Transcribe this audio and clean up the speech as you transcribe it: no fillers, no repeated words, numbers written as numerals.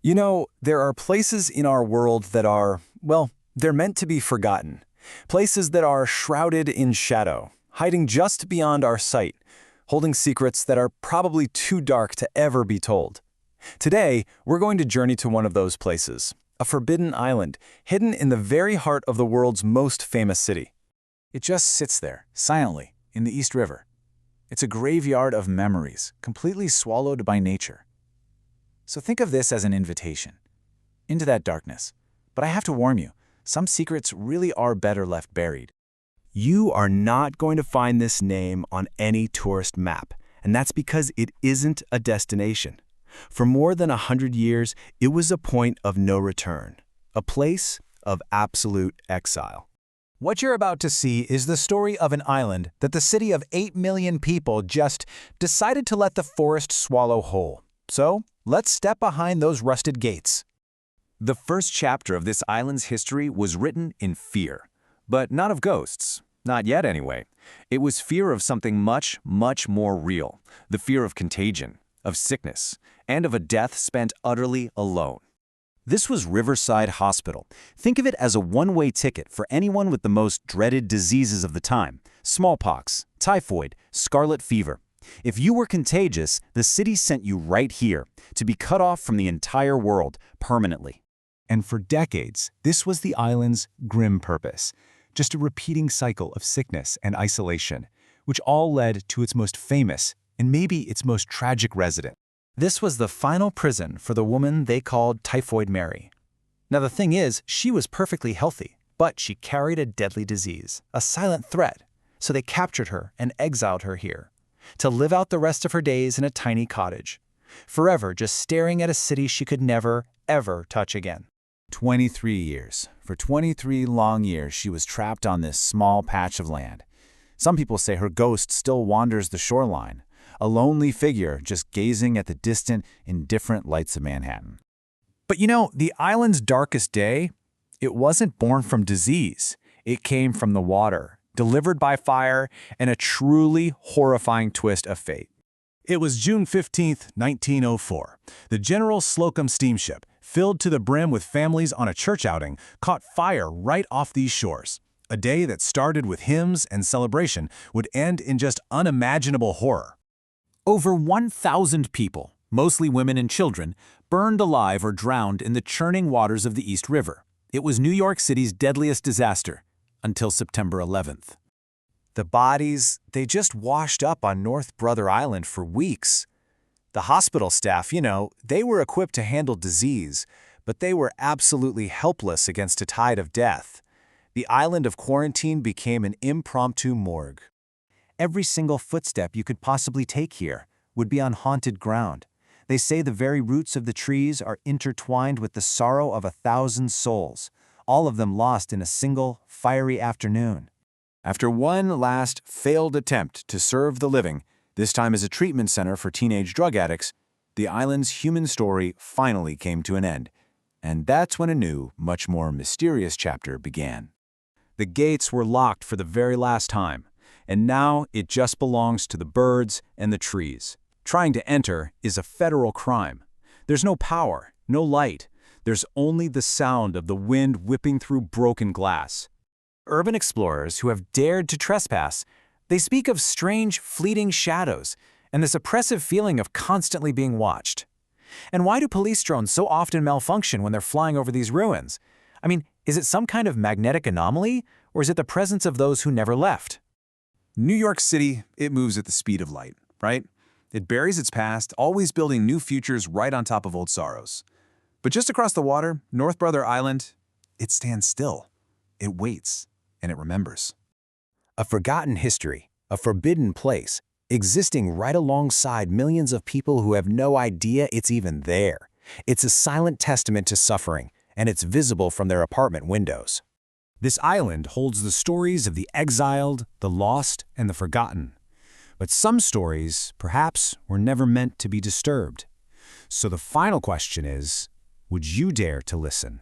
You know, there are places in our world that are, well, they're meant to be forgotten. Places that are shrouded in shadow, hiding just beyond our sight, holding secrets that are probably too dark to ever be told. Today, we're going to journey to one of those places, a forbidden island, hidden in the very heart of the world's most famous city. It just sits there, silently, in the East River. It's a graveyard of memories, completely swallowed by nature. So think of this as an invitation into that darkness. But I have to warn you, some secrets really are better left buried. You are not going to find this name on any tourist map, and that's because it isn't a destination. For more than 100 years, it was a point of no return, a place of absolute exile. What you're about to see is the story of an island that the city of 8 million people just decided to let the forest swallow whole. So, let's step behind those rusted gates. The first chapter of this island's history was written in fear, but not of ghosts. Not yet, anyway. It was fear of something much, much more real. The fear of contagion, of sickness, and of a death spent utterly alone. This was Riverside Hospital. Think of it as a one-way ticket for anyone with the most dreaded diseases of the time: smallpox, typhoid, scarlet fever. If you were contagious, the city sent you right here, to be cut off from the entire world permanently. And for decades, this was the island's grim purpose, just a repeating cycle of sickness and isolation, which all led to its most famous and maybe its most tragic resident. This was the final prison for the woman they called Typhoid Mary. Now the thing is, she was perfectly healthy, but she carried a deadly disease, a silent threat. So they captured her and exiled her here, to live out the rest of her days in a tiny cottage, forever just staring at a city she could never, ever touch again. 23 years. For 23 long years, she was trapped on this small patch of land. Some people say her ghost still wanders the shoreline, a lonely figure just gazing at the distant, indifferent lights of Manhattan. But you know, the island's darkest day, it wasn't born from disease. It came from the water, delivered by fire, and a truly horrifying twist of fate. It was June 15, 1904. The General Slocum steamship, filled to the brim with families on a church outing, caught fire right off these shores. A day that started with hymns and celebration would end in just unimaginable horror. Over 1,000 people, mostly women and children, burned alive or drowned in the churning waters of the East River. It was New York City's deadliest disaster, until September 11th. The bodies, they just washed up on North Brother Island for weeks. The hospital staff, they were equipped to handle disease, but they were absolutely helpless against a tide of death. The island of quarantine became an impromptu morgue. Every single footstep you could possibly take here would be on haunted ground. They say the very roots of the trees are intertwined with the sorrow of 1,000 souls, all of them lost in a single, fiery afternoon. After one last failed attempt to serve the living, this time as a treatment center for teenage drug addicts, the island's human story finally came to an end. And that's when a new, much more mysterious chapter began. The gates were locked for the very last time, and now it just belongs to the birds and the trees. Trying to enter is a federal crime. There's no power, no light. There's only the sound of the wind whipping through broken glass. Urban explorers who have dared to trespass, they speak of strange, fleeting shadows and this oppressive feeling of constantly being watched. And why do police drones so often malfunction when they're flying over these ruins? I mean, is it some kind of magnetic anomaly, or is it the presence of those who never left? New York City, it moves at the speed of light, right? It buries its past, always building new futures right on top of old sorrows. But just across the water, North Brother Island, it stands still. It waits, and it remembers. A forgotten history, a forbidden place, existing right alongside millions of people who have no idea it's even there. It's a silent testament to suffering, and it's visible from their apartment windows. This island holds the stories of the exiled, the lost, and the forgotten. But some stories, perhaps, were never meant to be disturbed. So the final question is, would you dare to listen?